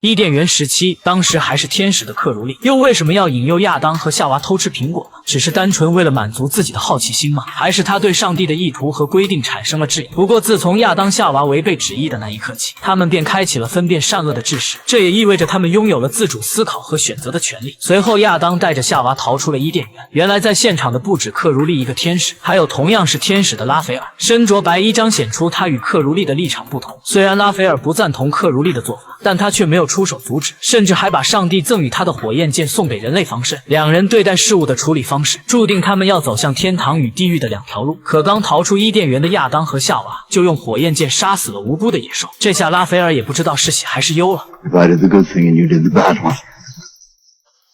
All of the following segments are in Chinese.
伊甸园时期，当时还是天使的克如利，又为什么要引诱亚当和夏娃偷吃苹果呢？只是单纯为了满足自己的好奇心吗？还是他对上帝的意图和规定产生了质疑？不过，自从亚当夏娃违背旨意的那一刻起，他们便开启了分辨善恶的知识，这也意味着他们拥有了自主思考和选择的权利。随后，亚当带着夏娃逃出了伊甸园。原来，在现场的不止克如利一个天使，还有同样是天使的拉斐尔，身着白衣彰显出他与克如利的立场不同。虽然拉斐尔不赞同克如利的做法，但他却没有出手阻止，甚至还把上帝赠予他的火焰剑送给人类防身。两人对待事物的处理方式，注定他们要走向天堂与地狱的两条路。可刚逃出伊甸园的亚当和夏娃，就用火焰剑杀死了无辜的野兽。这下拉斐尔也不知道是喜还是忧了。If I did the good thing and you did the bad one.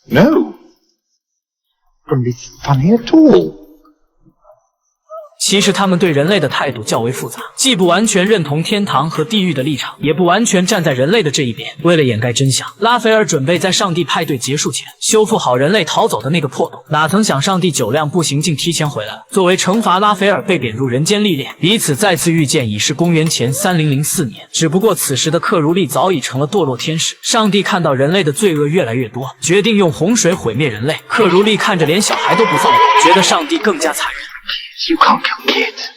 No. Wouldn't be funny at all. 其实他们对人类的态度较为复杂，既不完全认同天堂和地狱的立场，也不完全站在人类的这一边。为了掩盖真相，拉斐尔准备在上帝派对结束前修复好人类逃走的那个破洞。哪曾想上帝酒量不行，竟提前回来了。作为惩罚，拉斐尔被贬入人间历练，彼此再次遇见已是公元前3004年。只不过此时的克如利早已成了堕落天使。上帝看到人类的罪恶越来越多，决定用洪水毁灭人类。克如利看着连小孩都不放过，觉得上帝更加残忍。You can't kill kids.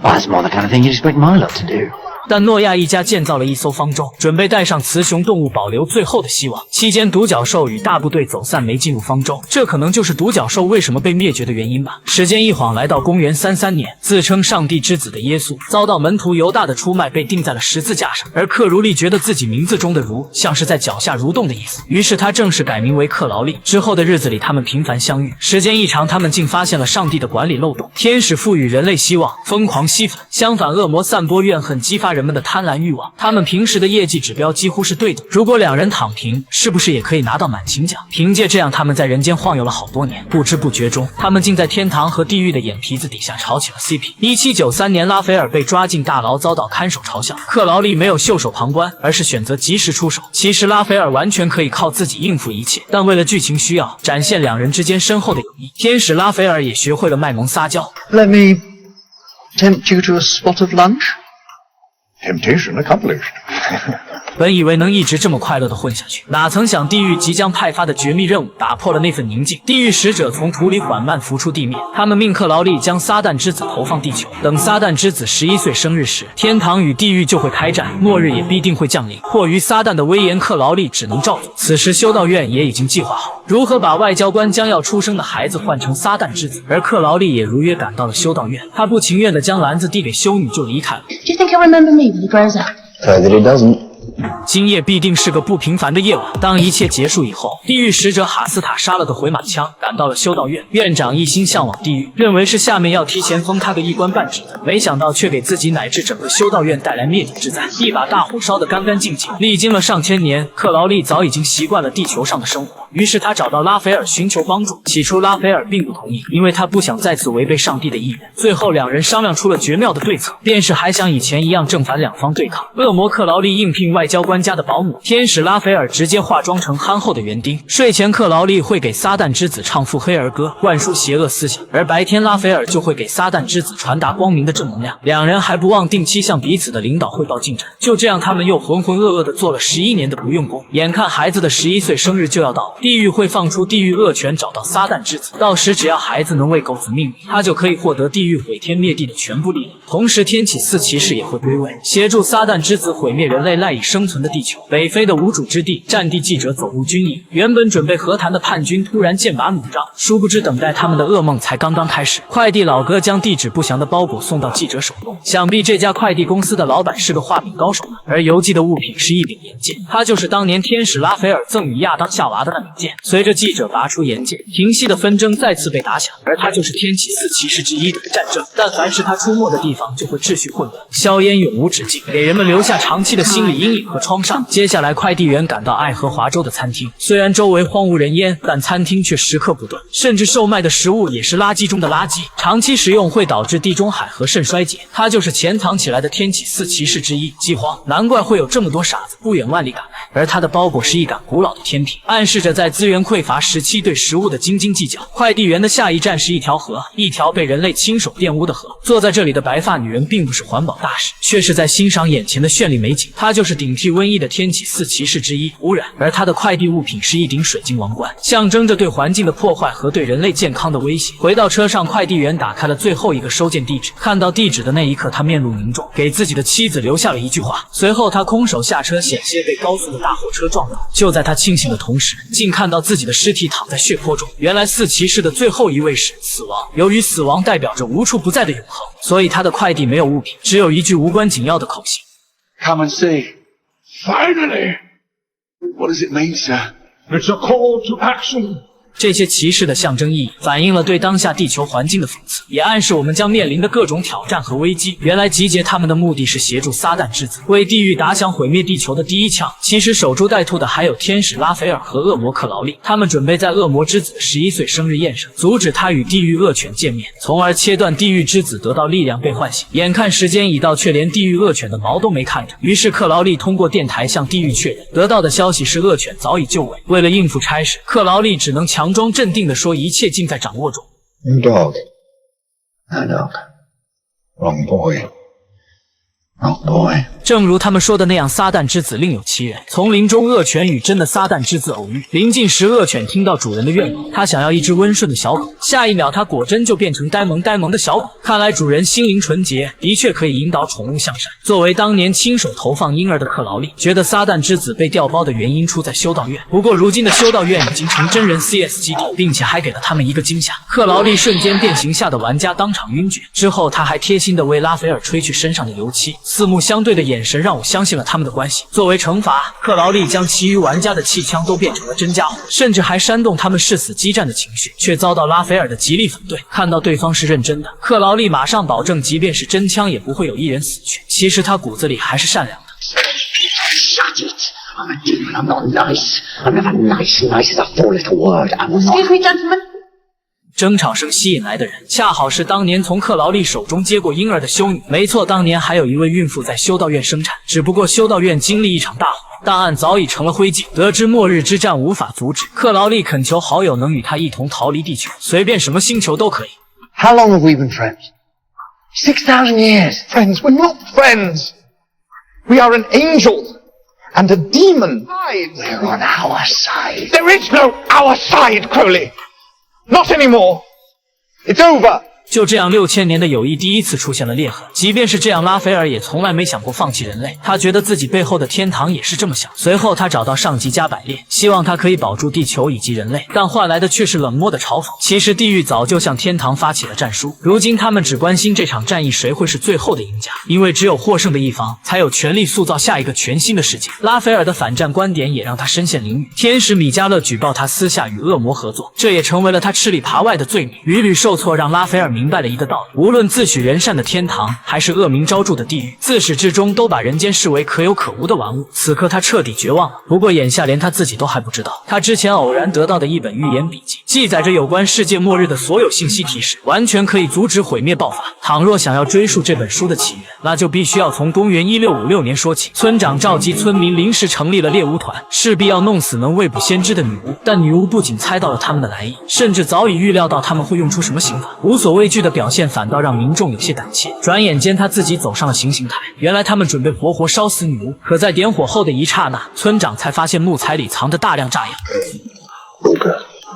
Well, that's more the kind of thing you'd expect Milo to do. 但诺亚一家建造了一艘方舟，准备带上雌雄动物，保留最后的希望。期间，独角兽与大部队走散，没进入方舟，这可能就是独角兽为什么被灭绝的原因吧。时间一晃来到公元33年，自称上帝之子的耶稣遭到门徒犹大的出卖，被钉在了十字架上。而克如利觉得自己名字中的如像是在脚下蠕动的意思，于是他正式改名为克劳利。之后的日子里，他们频繁相遇。时间一长，他们竟发现了上帝的管理漏洞。天使赋予人类希望，疯狂吸粉；相反，恶魔散播怨恨，激发人们的贪婪欲望。他们平时的业绩指标几乎是对等，如果两人躺平，是不是也可以拿到满勤奖？凭借这样，他们在人间晃悠了好多年，不知不觉中，他们竟在天堂和地狱的眼皮子底下炒起了 CP。1793年，拉斐尔被抓进大牢，遭到看守嘲笑。克劳利没有袖手旁观，而是选择及时出手。其实拉斐尔完全可以靠自己应付一切，但为了剧情需要，展现两人之间深厚的友谊，天使拉斐尔也学会了卖萌撒娇。Let me tempt you to a spot of lunch. Temptation accomplished. 本以为能一直这么快乐地混下去，哪曾想地狱即将派发的绝密任务打破了那份宁静。地狱使者从土里缓慢浮出地面，他们命克劳利将撒旦之子投放地球。等撒旦之子11岁生日时，天堂与地狱就会开战，末日也必定会降临。迫于撒旦的威严，克劳利只能照做。此时修道院也已经计划好如何把外交官将要出生的孩子换成撒旦之子，而克劳利也如约赶到了修道院。他不情愿地将篮子递给修女就离开了。 Do you think he'll remember me when he grows up? That he doesn't. 今夜必定是个不平凡的夜晚。当一切结束以后，地狱使者哈斯塔杀了个回马枪，赶到了修道院。院长一心向往地狱，认为是下面要提前封他个一官半职的，没想到却给自己乃至整个修道院带来灭顶之灾，一把大火烧得干干净净。历经了上千年，克劳利早已经习惯了地球上的生活，于是他找到拉斐尔寻求帮助。起初拉斐尔并不同意，因为他不想再次违背上帝的意愿。最后两人商量出了绝妙的对策，便是还想以前一样正反两方对抗。恶魔克劳利应聘外交官家的保姆，天使拉斐尔直接化妆成憨厚的园丁。睡前克劳利会给撒旦之子唱腹黑儿歌，灌输邪恶思想，而白天拉斐尔就会给撒旦之子传达光明的正能量。两人还不忘定期向彼此的领导汇报进展。就这样，他们又浑浑噩噩地做了11年的不用功。眼看孩子的11岁生日就要到，地狱会放出地狱恶犬找到撒旦之子，到时只要孩子能为狗子命名，他就可以获得地狱毁天灭地的全部力量。同时，天启4骑士也会归位，协助撒旦之子毁灭人类赖以生存的地球。北非的无主之地，战地记者走入军营，原本准备和谈的叛军突然剑拔弩张，殊不知等待他们的噩梦才刚刚开始。快递老哥将地址不详的包裹送到记者手中，想必这家快递公司的老板是个画饼高手呢。而邮寄的物品是一柄岩剑，它就是当年天使拉斐尔赠予亚当夏娃的那柄剑。随着记者拔出岩剑，平息的纷争再次被打响，而他就是天启4骑士之一的战争。但凡是他出没的地方，就会秩序混乱，硝烟永无止境，给人们留下长期的心理阴影和创伤。接下来，快递员赶到爱荷华州的餐厅，虽然周围荒无人烟，但餐厅却食客不断，甚至售卖的食物也是垃圾中的垃圾。长期食用会导致地中海和肾衰竭。他就是潜藏起来的天启4骑士之一饥荒，难怪会有这么多傻子不远万里赶来。而他的包裹是一杆古老的天平，暗示着在在资源匮乏时期对食物的斤斤计较。快递员的下一站是一条河，一条被人类亲手玷污的河。坐在这里的白发女人并不是环保大使，却是在欣赏眼前的绚丽美景。她就是顶替瘟疫的天启4骑士之一污染，而她的快递物品是一顶水晶王冠，象征着对环境的破坏和对人类健康的威胁。回到车上，快递员打开了最后一个收件地址，看到地址的那一刻，他面露凝重，给自己的妻子留下了一句话。随后他空手下车，险些被高速的大货车撞倒。就在他庆幸的同时，竟看到自己的尸体躺在血泊中。原来4骑士的最后一位是死亡，由于死亡代表着无处不在的永恒，所以他的快递没有物品，只有一句无关紧要的口信 Come and see. Finally! What does it mean, sir? It's a call to action. 这些骑士的象征意义反映了对当下地球环境的讽刺，也暗示我们将面临的各种挑战和危机。原来集结他们的目的是协助撒旦之子为地狱打响毁灭地球的第一枪。其实守株待兔的还有天使拉斐尔和恶魔克劳利，他们准备在恶魔之子11岁生日宴上阻止他与地狱恶犬见面，从而切断地狱之子得到力量被唤醒。眼看时间已到，却连地狱恶犬的毛都没看着，于是克劳利通过电台向地狱确认，得到的消息是恶犬早已就位。为了应付差事，克劳利只能强装镇定地说一切尽在掌握中。 New dog. No dog. Wrong boy. Wrong boy. 正如他们说的那样，撒旦之子另有其人。丛林中，恶犬与真的撒旦之子偶遇。临近时，恶犬听到主人的愿望，他想要一只温顺的小狗。下一秒，它果真就变成呆萌的小狗。看来主人心灵纯洁，的确可以引导宠物向善。作为当年亲手投放婴儿的克劳利，觉得撒旦之子被调包的原因出在修道院。不过，如今的修道院已经成真人 CS 基地，并且还给了他们一个惊吓。克劳利瞬间变形，吓得玩家当场晕厥。之后，他还贴心地为拉斐尔吹去身上的油漆。四目相对的眼神让我相信了他们的关系。作为惩罚，克劳利将其余玩家的气枪都变成了真家伙，甚至还煽动他们誓死激战的情绪，却遭到拉斐尔的极力反对。看到对方是认真的，克劳利马上保证，即便是真枪，也不会有一人死去。其实他骨子里还是善良的。Shut it. I'm a demon. I'm not nice. I'm never nice. Nice is a four-letter word. I'm not. Excuse me, gentlemen. 争吵声吸引来的人，恰好是当年从克劳利手中接过婴儿的修女。没错，当年还有一位孕妇在修道院生产，只不过修道院经历一场大火，档案早已成了灰烬。得知末日之战无法阻止，克劳利恳求好友能与他一同逃离地球，随便什么星球都可以。 How long have we been friends? 6,000 years. Friends? We're not friends. We are an angel and a demon. We're on our side. There is no our side, Crowley. Not anymore. It's over. 就这样，6000年的友谊第一次出现了裂痕。即便是这样，拉斐尔也从来没想过放弃人类。他觉得自己背后的天堂也是这么想。随后，他找到上级加百列，希望他可以保住地球以及人类，但换来的却是冷漠的嘲讽。其实，地狱早就向天堂发起了战书，如今他们只关心这场战役谁会是最后的赢家，因为只有获胜的一方才有权利塑造下一个全新的世界。拉斐尔的反战观点也让他身陷囹圄。天使米迦勒举报他私下与恶魔合作，这也成为了他吃里扒外的罪名。屡屡受挫，让拉斐尔明白了一个道理：无论自诩人善的天堂，还是恶名昭著的地狱，自始至终都把人间视为可有可无的玩物。此刻他彻底绝望了。不过眼下连他自己都还不知道，他之前偶然得到的一本预言笔记，记载着有关世界末日的所有信息提示，完全可以阻止毁灭爆发。倘若想要追溯这本书的起源，那就必须要从公元1656年说起。村长召集村民临时成立了猎巫团，势必要弄死能未卜先知的女巫。但女巫不仅猜到了他们的来意，甚至早已预料到他们会用出什么刑罚，无所畏惧的表现反倒让民众有些胆怯。转眼间，他自己走上了行刑台。原来他们准备活活烧死女巫，可在点火后的一刹那，村长才发现木材里藏着大量炸药。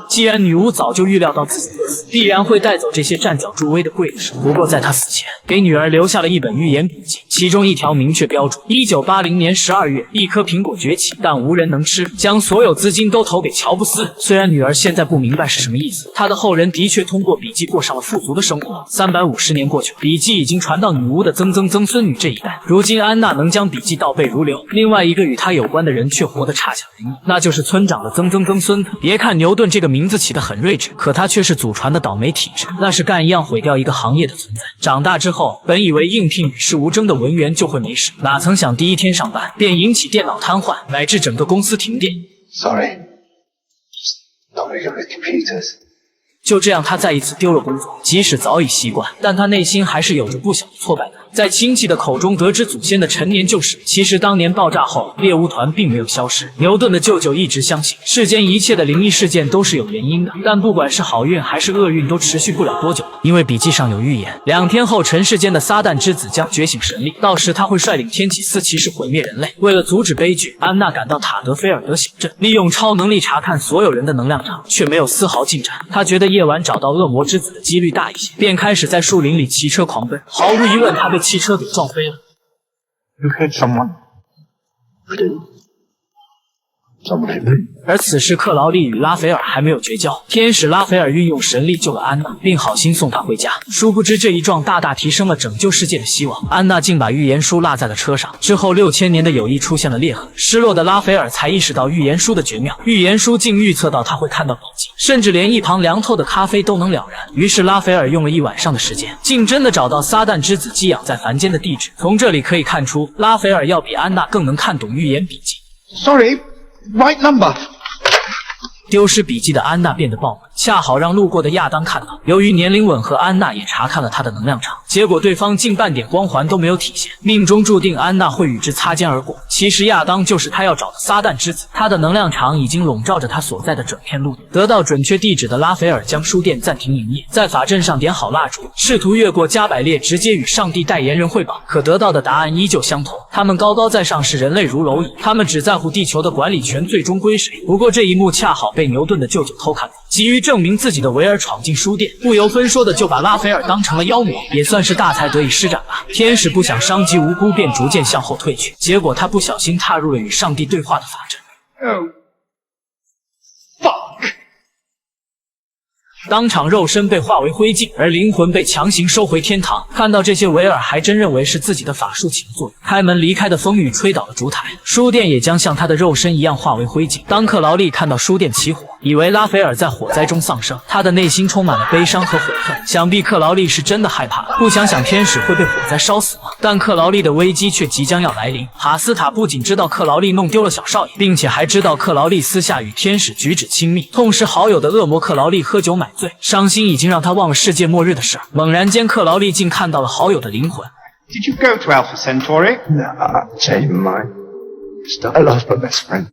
既然女巫早就预料到自己的死，必然会带走这些站脚助威的贵子。不过在她死前，给女儿留下了一本预言笔记，其中一条明确标注：1980年12月，一颗苹果崛起，但无人能吃，将所有资金都投给乔布斯。虽然女儿现在不明白是什么意思，她的后人的确通过笔记过上了富足的生活。350年过去了，笔记已经传到女巫的曾孙女这一代。如今安娜能将笔记倒背如流，另外一个与她有关的人却活得差强人意，那就是村长的曾孙子。别看牛顿这个名字起得很睿智，可他却是祖传的倒霉体质，那是干一样毁掉一个行业的存在。长大之后，本以为应聘与世无争的文员就会没事，哪曾想第一天上班便引起电脑瘫痪，乃至整个公司停电。Sorry. Not very good with computers. 就这样，他再一次丢了工作。即使早已习惯，但他内心还是有着不小的挫败感。在亲戚的口中得知祖先的陈年旧事。其实当年爆炸后，猎巫团并没有消失。牛顿的舅舅一直相信世间一切的灵异事件都是有原因的，但不管是好运还是厄运都持续不了多久，因为笔记上有预言，2天后尘世间的撒旦之子将觉醒神力，到时他会率领天启4骑士毁灭人类。为了阻止悲剧，安娜赶到塔德菲尔德小镇，利用超能力查看所有人的能量场，却没有丝毫进展。他觉得夜晚找到恶魔之子的几率大一些，便开始在树林里骑车狂奔。毫无疑问，他被汽车给撞飞了。 You hit someone. I didn't. Someone hit me. 而此时克劳利与拉斐尔还没有绝交，天使拉斐尔运用神力救了安娜，并好心送她回家。殊不知这一撞大大提升了拯救世界的希望。安娜竟把预言书落在了车上，之后6000年的友谊出现了裂痕。失落的拉斐尔才意识到预言书的绝妙，预言书竟预测到他会看到笔记，甚至连一旁凉透的咖啡都能了然。于是拉斐尔用了1晚上的时间，竟真的找到撒旦之子寄养在凡间的地址。从这里可以看出，拉斐尔要比安娜更能看懂预言笔记。 Sorry, right number. 丢失笔记的安娜变得暴怒，恰好让路过的亚当看到。由于年龄吻合，安娜也查看了他的能量场，结果对方竟半点光环都没有体现，命中注定安娜会与之擦肩而过。其实亚当就是他要找的撒旦之子，他的能量场已经笼罩着他所在的整片陆地。得到准确地址的拉斐尔将书店暂停营业，在法阵上点好蜡烛，试图越过加百列直接与上帝代言人汇报，可得到的答案依旧相同。他们高高在上视人类如蝼蚁，他们只在乎地球的管理权最终归谁。不过这一幕恰好被牛顿的舅舅偷看到，急于证明自己的维尔闯进书店，不由分说的就把拉斐尔当成了妖魔，也算是大才得以施展吧。天使不想伤及无辜，便逐渐向后退去，结果他不小心踏入了与上帝对话的法阵。 Oh. Fuck. 当场肉身被化为灰烬，而灵魂被强行收回天堂。看到这些，维尔还真认为是自己的法术起了作用。开门离开的风雨吹倒了烛台，书店也将像他的肉身一样化为灰烬。当克劳利看到书店起火，以为拉斐尔在火灾中丧生，他的内心充满了悲伤和悔恨。想必克劳利是真的害怕了，不想想天使会被火灾烧死吗？但克劳利的危机却即将要来临。哈斯塔不仅知道克劳利弄丢了小少爷，并且还知道克劳利私下与天使举止亲密。痛失好友的恶魔克劳利喝酒买醉，伤心已经让他忘了世界末日的事儿。猛然间，克劳利竟看到了好友的灵魂。 Did you go to Alpha Centauri? No, I'll change my mind. I lost my best friend.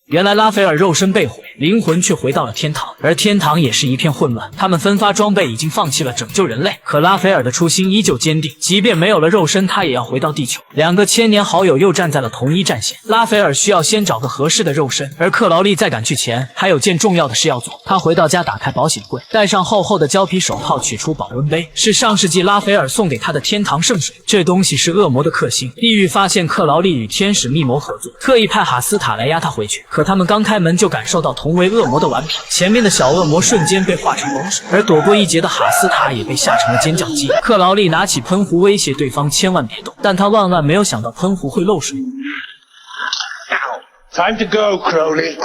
原来拉斐尔肉身被毁，灵魂却回到了天堂，而天堂也是一片混乱。他们分发装备，已经放弃了拯救人类。可拉斐尔的初心依旧坚定，即便没有了肉身，他也要回到地球。2个千年好友又站在了同一战线。拉斐尔需要先找个合适的肉身，而克劳利在赶去前还有件重要的事要做。他回到家，打开保险柜，戴上厚厚的胶皮手套，取出保温杯，是上世纪拉斐尔送给他的天堂圣水。这东西是恶魔的克星。地狱发现克劳利与天使密谋合作，特意派哈斯塔来押他回去。可他们刚开门就感受到同为恶魔的顽皮，前面的小恶魔瞬间被化成蟒水，而躲过一劫的哈斯塔也被吓成了尖叫鸡。克劳利拿起喷壶威胁对方千万别动，但他万万没有想到喷壶会漏水。Time to go, Crowley.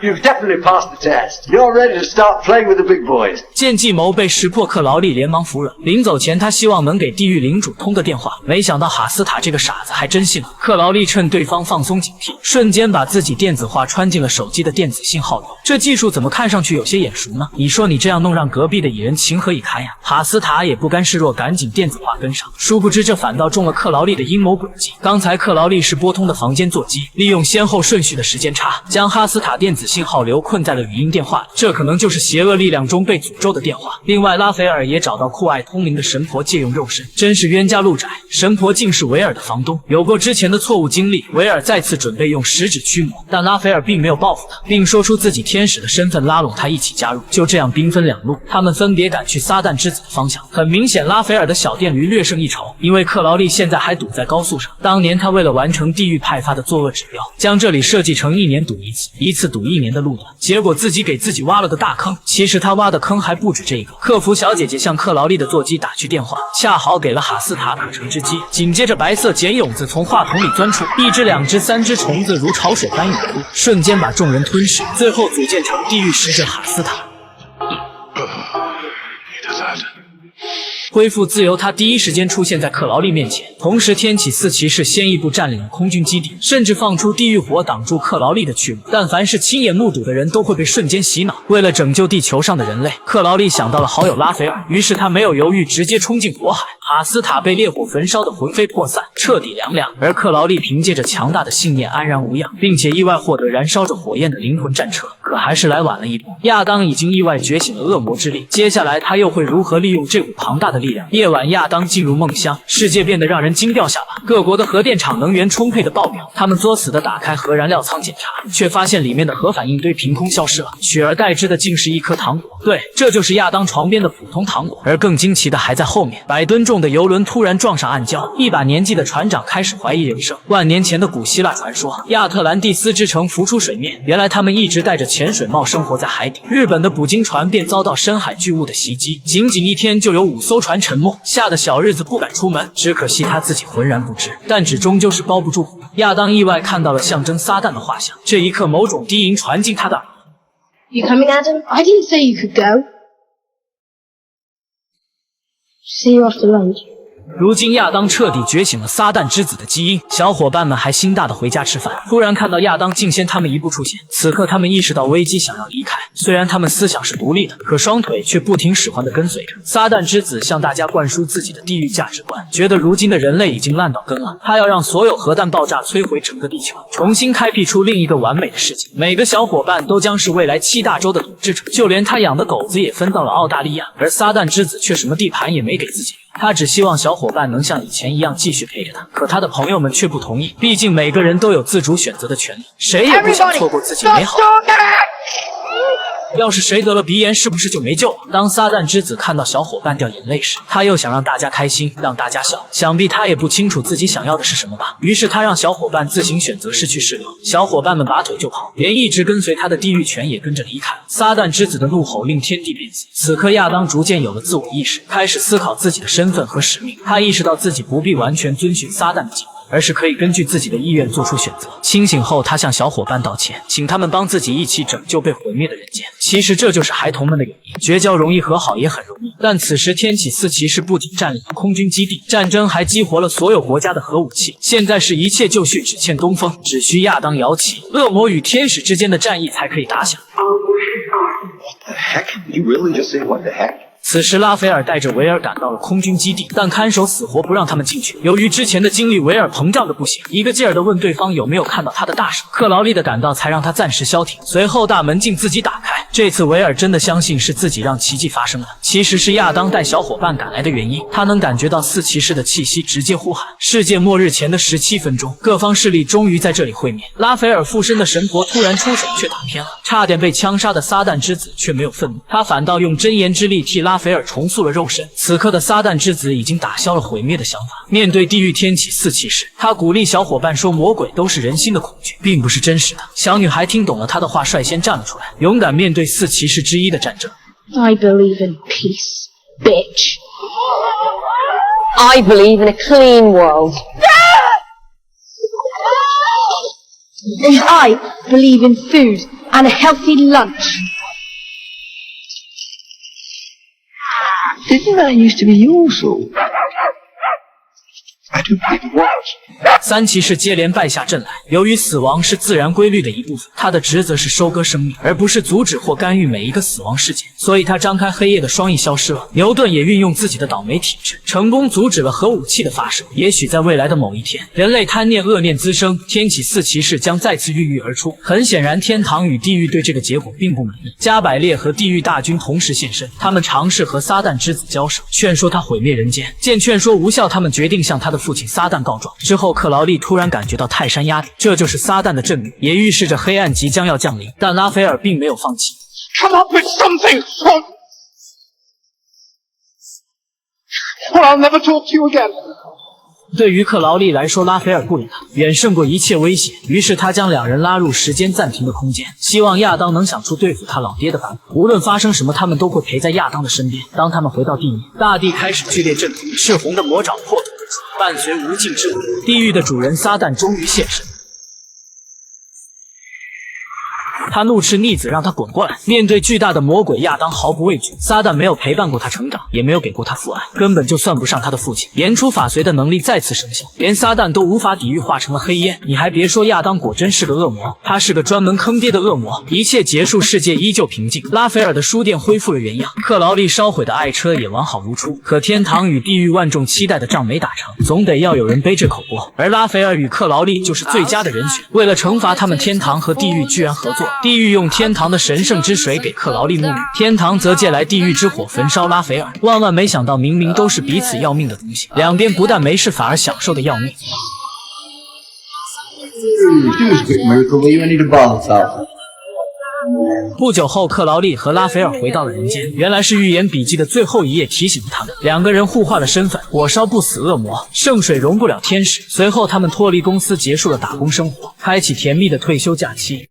You've definitely passed the test. You're ready to start playing with the big boys. 见计谋被识破，克劳利连忙服软。临走前，他希望能给地狱领主通个电话，没想到哈斯塔这个傻子还真信了。克劳利趁对方放松警惕，瞬间把自己电子化穿进了手机的电子信号流。这技术怎么看上去有些眼熟呢？你说你这样弄，让隔壁的蚁人情何以堪呀？哈斯塔也不甘示弱，赶紧电子化跟上。殊不知这反倒中了克劳利的阴谋诡计。刚才克劳利是拨通的房间座机，利用先后顺序的时间差，将哈斯塔电子信号流困在了语音电话里。这可能就是邪恶力量中被诅咒的电话。另外，拉斐尔也找到酷爱通灵的神婆借用肉身，真是冤家路窄。神婆竟是维尔的房东。有过之前的错误经历，维尔再次准备用食指驱魔，但拉斐尔并没有报复他，并说出自己天使的身份，拉拢他一起加入。就这样兵分两路，他们分别赶去撒旦之子的方向。很明显，拉斐尔的小电驴略胜一筹，因为克劳利现在还堵在高速上。当年他为了完成地狱派发的作恶指标，将这里设计成1年堵一次，一次堵1年的路段，结果自己给自己挖了个大坑。其实他挖的坑还不止这个。客服小姐姐向克劳利的座机打去电话，恰好给了哈斯塔可乘之机。紧接着，白色茧蛹子从话筒里钻出，1只、2只、3只虫子如潮水般涌入，瞬间把众人吞噬，最后组建成地狱使者哈斯塔。恢复自由，他第一时间出现在克劳利面前。同时，天启4骑士先一步占领了空军基地，甚至放出地狱火挡住克劳利的去路。但凡是亲眼目睹的人都会被瞬间洗脑。为了拯救地球上的人类，克劳利想到了好友拉斐尔，于是他没有犹豫，直接冲进火海。哈斯塔被烈火焚烧得魂飞魄散，彻底凉凉。而克劳利凭借着强大的信念安然无恙，并且意外获得燃烧着火焰的灵魂战车。可还是来晚了一步，亚当已经意外觉醒了恶魔之力。接下来他又会如何利用这股庞大的力量？夜晚，亚当进入梦乡，世界变得让人惊掉下巴。各国的核电厂能源充沛的爆表，他们作死的打开核燃料仓检查，却发现里面的核反应堆凭空消失了，取而代之的竟是一颗糖果。对，这就是亚当床边的普通糖果。而更惊奇的还在后面，100吨重的游轮突然撞上暗礁，一把年纪的船长开始怀疑人生。万年前的古希腊传说，亚特兰蒂斯之城浮出水面，原来他们一直戴着潜水帽生活在海底。日本的捕鲸船便遭到深海巨物的袭击，仅仅一天就有5艘船沉没，吓得小日子不敢出门。只可惜他自己浑然不知，但纸终究是包不住火。亚当意外看到了象征撒旦的画像，这一刻某种低吟传进他的耳朵。 You coming, Adam? I didn't say you could go. See you after lunch. 如今亚当彻底觉醒了撒旦之子的基因，小伙伴们还心大的回家吃饭。突然看到亚当竟先他们一步出现，此刻他们意识到危机，想要离开。虽然他们思想是独立的，可双腿却不听使唤的跟随着。撒旦之子向大家灌输自己的地狱价值观，觉得如今的人类已经烂到根了，他要让所有核弹爆炸摧毁整个地球，重新开辟出另一个完美的世界。每个小伙伴都将是未来7大洲的统治者，就连他养的狗子也分到了澳大利亚，而撒旦之子却什么地盘也没给自己。 他只希望小伙伴能像以前一样继续陪着他，可他的朋友们却不同意。毕竟每个人都有自主选择的权利，谁也不想错过自己美好。要是谁得了鼻炎，是不是就没救了？当撒旦之子看到小伙伴掉眼泪时，他又想让大家开心，让大家笑。想必他也不清楚自己想要的是什么吧。于是他让小伙伴自行选择是去是留。小伙伴们拔腿就跑，连一直跟随他的地狱犬也跟着离开。撒旦之子的怒吼令天地变色。此刻亚当逐渐有了自我意识，开始思考自己的身份和使命。他意识到自己不必完全遵循撒旦的计划，而是可以根据自己的意愿做出选择。清醒后，他向小伙伴道歉，请他们帮自己一起拯救被毁灭的人间。其实这就是孩童们的友谊，绝交容易，和好也很容易。但此时天启4骑士不仅占领了空军基地，战争还激活了所有国家的核武器。现在是一切就绪，只欠东风，只需亚当摇旗，恶魔与天使之间的战役才可以打响。 What the heck? You really just say what the heck? 此时，拉斐尔带着维尔赶到了空军基地，但看守死活不让他们进去。由于之前的经历，维尔膨胀的不行，一个劲儿的问对方有没有看到他的大手。克劳利的赶到才让他暂时消停，随后大门竟自己打开。这次维尔真的相信是自己让奇迹发生了，其实是亚当带小伙伴赶来的原因。他能感觉到4骑士的气息，直接呼喊：世界末日前的17分钟，各方势力终于在这里会面。拉斐尔附身的神婆突然出手，却打偏了，差点被枪杀的撒旦之子却没有愤怒，他反倒用真言之力替拉斐尔重塑了肉身。此刻的撒旦之子已经打消了毁灭的想法。面对地狱天启4骑士，他鼓励小伙伴说：魔鬼都是人心的恐惧，并不是真实的。小女孩听懂了他的话，率先站了出来，勇敢面对4骑士之一的战争。I believe in peace, bitch. I believe in a clean world. And I believe in food and a healthy lunch. Didn't that used to be your soul? I do believe it was. 3骑士接连败下阵来。由于死亡是自然规律的一部分，他的职责是收割生命，而不是阻止或干预每一个死亡事件。所以他张开黑夜的双翼消失了。牛顿也运用自己的倒霉体质，成功阻止了核武器的发射。也许在未来的某一天，人类贪念恶念滋生，天启4骑士将再次孕育而出。很显然，天堂与地狱对这个结果并不满意。加百列和地狱大军同时现身，他们尝试和撒旦之子交手，劝说他毁灭人间。见劝说无效，他们决定向他的父亲撒旦告状。之后，克劳利突然感觉到泰山压顶，这就是撒旦的阵雨，也预示着黑暗即将要降临。但拉斐尔并没有放弃。Come up with something, or I'll never talk to you again. 对于克劳利来说，拉斐尔不理他，远胜过一切威胁。于是他将2人拉入时间暂停的空间，希望亚当能想出对付他老爹的办法。无论发生什么，他们都会陪在亚当的身边。当他们回到地狱，大地开始剧烈震动，赤红的魔爪破土而出，伴随无尽之火，地狱的主人撒旦终于现身。他怒斥逆子让他滚过来。面对巨大的魔鬼，亚当毫不畏惧。撒旦没有陪伴过他成长，也没有给过他父爱，根本就算不上他的父亲。言出法随的能力再次生效，连撒旦都无法抵御，化成了黑烟。你还别说，亚当果真是个恶魔，他是个专门坑爹的恶魔。一切结束，世界依旧平静。拉斐尔的书店恢复了原样，克劳利烧毁的爱车也完好如初。可天堂与地狱万众期待的仗没打成，总得要有人背这口锅。而拉斐尔与克劳利就是最佳的人选。为了惩罚他们，天堂和地狱居然合作。地狱用天堂的神圣之水给克劳利沐浴，天堂则借来地狱之火焚烧拉斐尔。万没想到，明明都是彼此要命的东西，两边不但没事，反而享受的要命。不久后，克劳利和拉斐尔回到了人间。原来是预言笔记的最后一页提醒了他们，两个人互换了身份，火烧不死恶魔，圣水容不了天使。随后，他们脱离公司，结束了打工生活，开启甜蜜的退休假期。